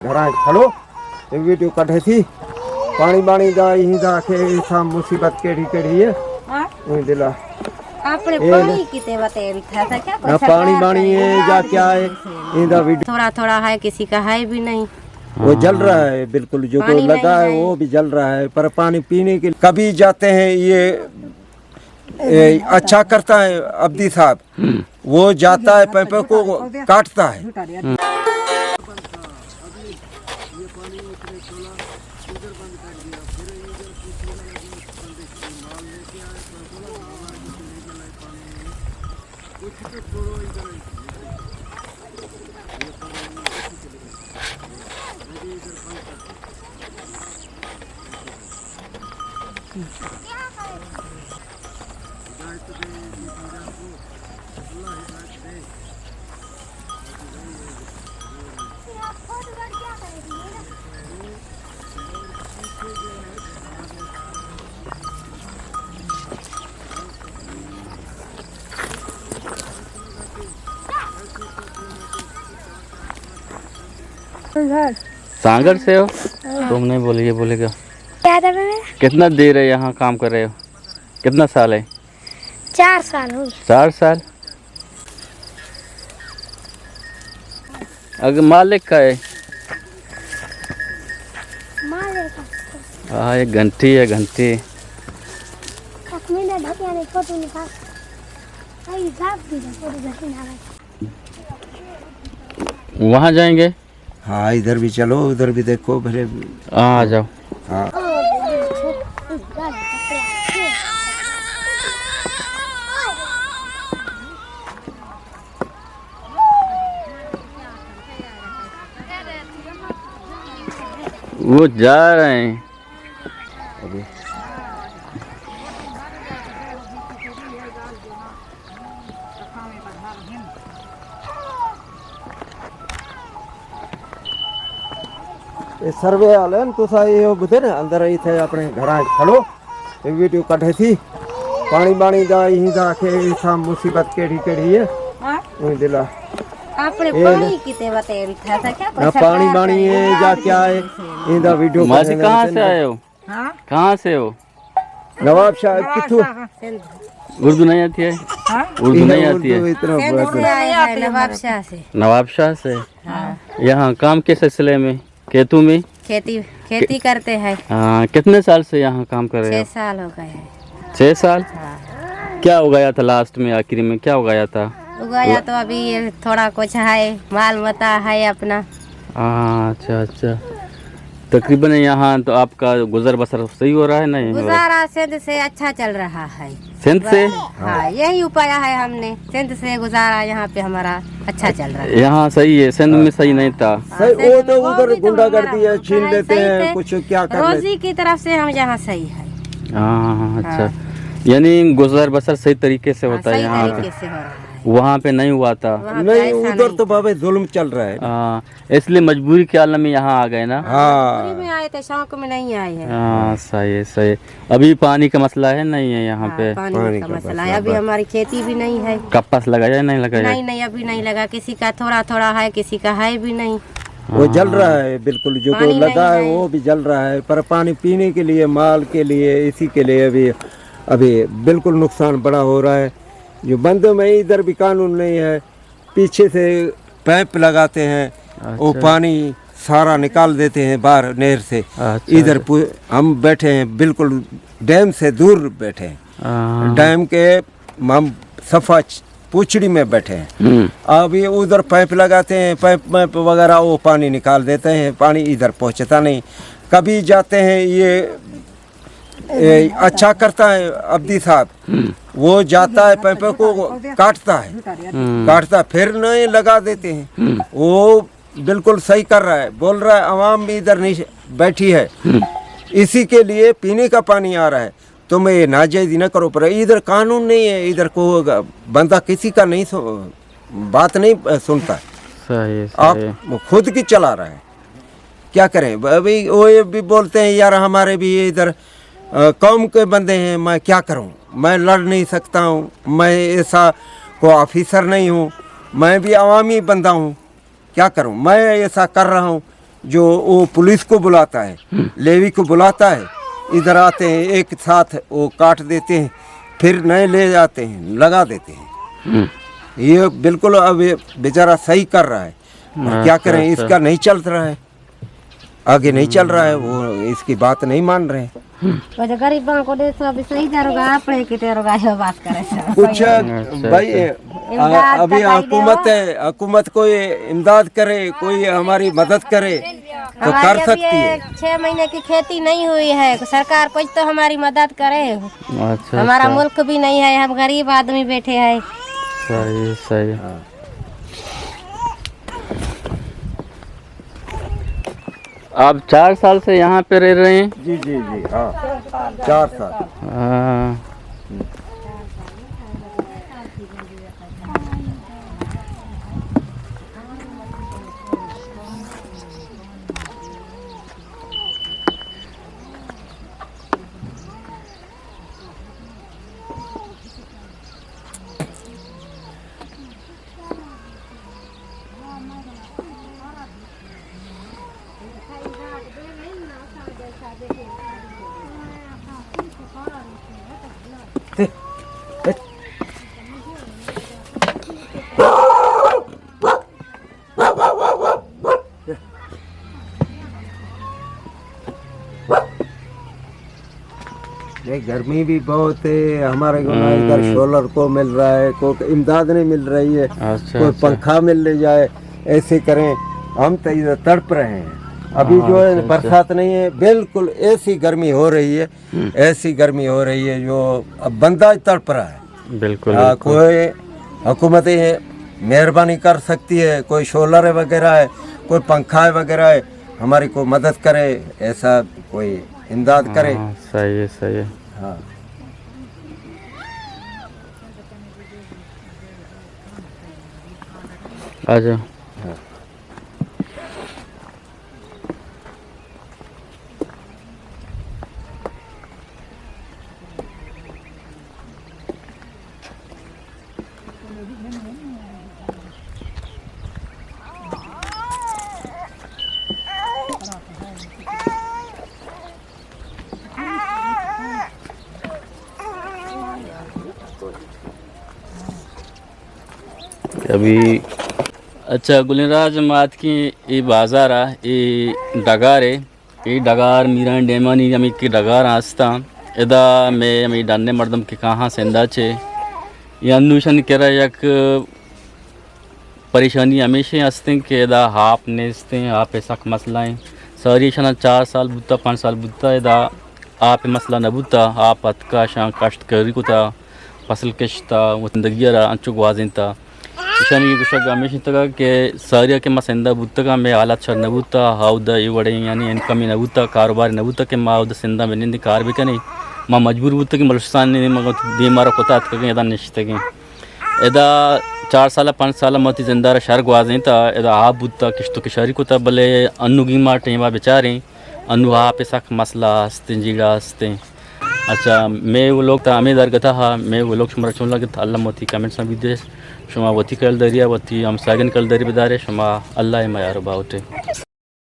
घरां खड़ो वीडियो कढे थी पानी बाणी दा ही दा के सा मुसीबत केड़ी केड़ी है हां ओई दिला आपने पानी किते बते था क्या ना पानी बाणी है या क्या है इंदा वीडियो थोड़ा थोड़ा है किसी का है भी नहीं वो जल रहा है बिल्कुल जो को लगा है वो भी जल रहा है पर पानी पीने के कभी जाते हैं ये अच्छा करता है अब्दी साहब वो जाता है पैपे को काटता है सागर से हो तुम नहीं बोलिए बोलेगा क्या था मेरा? कितना देर है यहाँ काम कर रहे हो कितना साल है 4 साल हो गए 4 साल अगर मालिक का है मालिक हाँ एक घंटी है घंटी मैंने ढकिया ने फोटो निकाल आई साफ भी फोटो घटी ना वहाँ जाएंगे हाँ इधर भी चलो उधर भी देखो भले आ जाओ हाँ वो जा रहे हैं अभी ये सर्वे वाले तो ये बुधे ना अंदर ही थे अपने घरां खड़ो ये वीडियो कढे थी पानी बाणी दा ही दा के सा मुसीबत केड़ी केड़ी है हां ओई दिला आपने पानी किते बते था क्या ना पानी बाणी है या क्या है इंदा वीडियो मासी कहाँ से आए हो हां कहाँ से हो नवाब साहब किथु उर्दू नहीं आती है हां उर्दू नहीं आती है इतना से आए हैं नवाब शाह से नवाब शाह से हां यहाँ काम के सिलसिले में केतु में खेती करते हैं कितने साल से यहाँ काम कर रहे 6 हो साल हो गए हैं 6 साल हाँ। क्या उगाया था लास्ट में आखिरी में क्या उगाया था उगाया तो अभी ये थोड़ा कुछ है माल मता है अपना अच्छा अच्छा तकरीबन यहाँ तो आपका गुजर बसर सही हो रहा है नहीं गुजारा सिंध से अच्छा चल रहा है सिंध से हाँ यही उपाय है हमने सिंध से गुजारा यहाँ पे हमारा अच्छा चल रहा है यहाँ सही है सिंध में सही नहीं था सही वो तो उधर भी तो गुंडागर्दी है हमारा छीन है, लेते सही हैं थे। कुछ क्या कर लेते रोजी की तरफ से हम यहाँ सही है हाँ अच्छा यानी गुजर बसर सही तरीके से होता है सही यहाँ तरीके पे से हो रहा है वहाँ पे नहीं हुआ था वहाँ पे नहीं ऐसा उधर नहीं। तो बाबा जुल्म चल रहा है इसलिए मजबूरी के आलम में यहाँ आ गए ना हाँ पूरी में आए थे शौक में नहीं आए हैं हाँ सही है सही अभी पानी का मसला है नहीं है यहाँ पे पानी का मसला है अभी हमारी खेती भी नहीं है कपास लगाया है नहीं लगाया नहीं नहीं अभी नहीं लगा किसी का थोड़ा थोड़ा है किसी का है भी नहीं वो जल रहा है बिल्कुल जो को पानी लगा नहीं है है। वो भी जल रहा है पर पानी पीने के लिए माल के लिए इसी के लिए अभी बिल्कुल नुकसान बड़ा हो रहा है जो बंद में इधर भी कानून नहीं है पीछे से पाइप लगाते हैं वो पानी सारा निकाल देते हैं बाहर नहर से इधर हम बैठे हैं बिल्कुल डैम से दूर बैठे हैं डैम के हम सफा पूछड़ी में बैठे हैं अब ये उधर पाइप लगाते हैं पाइप वगैरह वो पानी निकाल देते हैं पानी इधर पहुंचता नहीं कभी जाते हैं ये अच्छा करता है अब्दी साहब वो जाता है पैपे को काटता फिर नहीं लगा देते हैं वो बिल्कुल सही कर रहा है बोल रहा है आवाम भी इधर नहीं बैठी है इसी के लिए पीने का पानी आ रहा है तुम ये नाजायज न करो पर इधर कानून नहीं है इधर को बंदा किसी का नहीं बात नहीं सुनता सही आप खुद की चला रहा है क्या करें अभी वो ये भी बोलते हैं यार हमारे भी इधर कौम के बंदे हैं मैं क्या करूं मैं लड़ नहीं सकता हूं मैं ऐसा को ऑफिसर नहीं हूं मैं भी अवामी बंदा हूं क्या करूं मैं ऐसा कर रहा हूं जो वो पुलिस को बुलाता है, लेवी को बुलाता है, इधर आते हैं एक साथ वो काट देते हैं, फिर नए ले जाते हैं, लगा देते हैं। ये बिल्कुल अब ये बेचारा सही कर रहा है, और क्या करें, इसका नहीं चल रहा है, आगे नहीं चल रहा है, वो इसकी बात नहीं मान रहे हैं। वो जो गरीबों को दे सब सही दरोगा अपने की दरोगा ये बात करे सब। कुछ भाई अभी हुकूमत कोई इमदाद करे, कोई हमारी मदद करे तो कर सकती है। 6 महीने की खेती नहीं हुई है, सरकार कुछ तो हमारी मदद करे। अच्छा, हमारा मुल्क भी नहीं है, हम गरीब आदमी बैठे हैं। सही सही। आप 4 साल से यहाँ पे रह रहे हैं? जी जी जी, हाँ 4 साल। हाँ। ये गर्मी भी बहुत है हमारे को, ना इधर सोलर को मिल रहा है, कोई इमदाद नहीं मिल रही है, अच्छा, कोई अच्छा। पंखा मिल ले जाए, ऐसे करें। हम तो इधर तड़प रहे हैं अभी, जो है बरसात नहीं है, बिल्कुल ऐसी गर्मी हो रही है, ऐसी गर्मी हो रही है जो अब बंदा तड़प रहा है। बिल्कुल। कोई हुकूमत मेहरबानी कर सकती है, कोई सोलर वगैरह है, कोई पंखा वगैरह है, हमारी को मदद करे, ऐसा कोई इमदाद करे। हाँ, सही है सही है। हाँ आ जाओ। अभी अच्छा गुलराज मात की ये बाजार आ ये डगार है, ये डगार मीरा डेमानी अमी की डगार आस्ता इदा में अमी डान्ने मर्दम के कहाँ सेंदा चे ये अन्वेषण करा एक परेशानी हमेशा हंसते कि इदा हाप नेस्ते आप ऐसा मसला है सारी शना 4 साल बुता 5 साल बुता इदा आप मसला न बुता आप अतका शां कष्ट करी को था फसल कश्ता वो जिंदगी रा अंचु गवाजिंता ईशान ये कुछ हमेशा तक के सारिया के मसेंदा बुता का मैं हालत शर नबूता हाउदा ये बड़े यानी इनकम ही नबूता कारोबार नबूता के माँ उधर सेंदा में निंदी कार भी कहीं माँ मजबूर बुता की मलुस्तान ने मगर बीमार कोता तक इधर निश्चित की इधर 4 साल 5 साल मती जिंदा शहर गवाजें था इधर आप बुता किश्तों की शहरी को था भले अन्नू की माटे वहाँ बेचारे अन्नू आप ऐसा मसला हंसते जीड़ा हंसते। अच्छा मैं वो लोग था हमें दरगता हा मैं वो लोग शुमार चुन लगे था अल्लाह मोती कमेंट्स में विदेश शुमा वती कल दरिया वती हम सागन कल दरी बेदारे शुमा अल्लाह मायार बाउटे।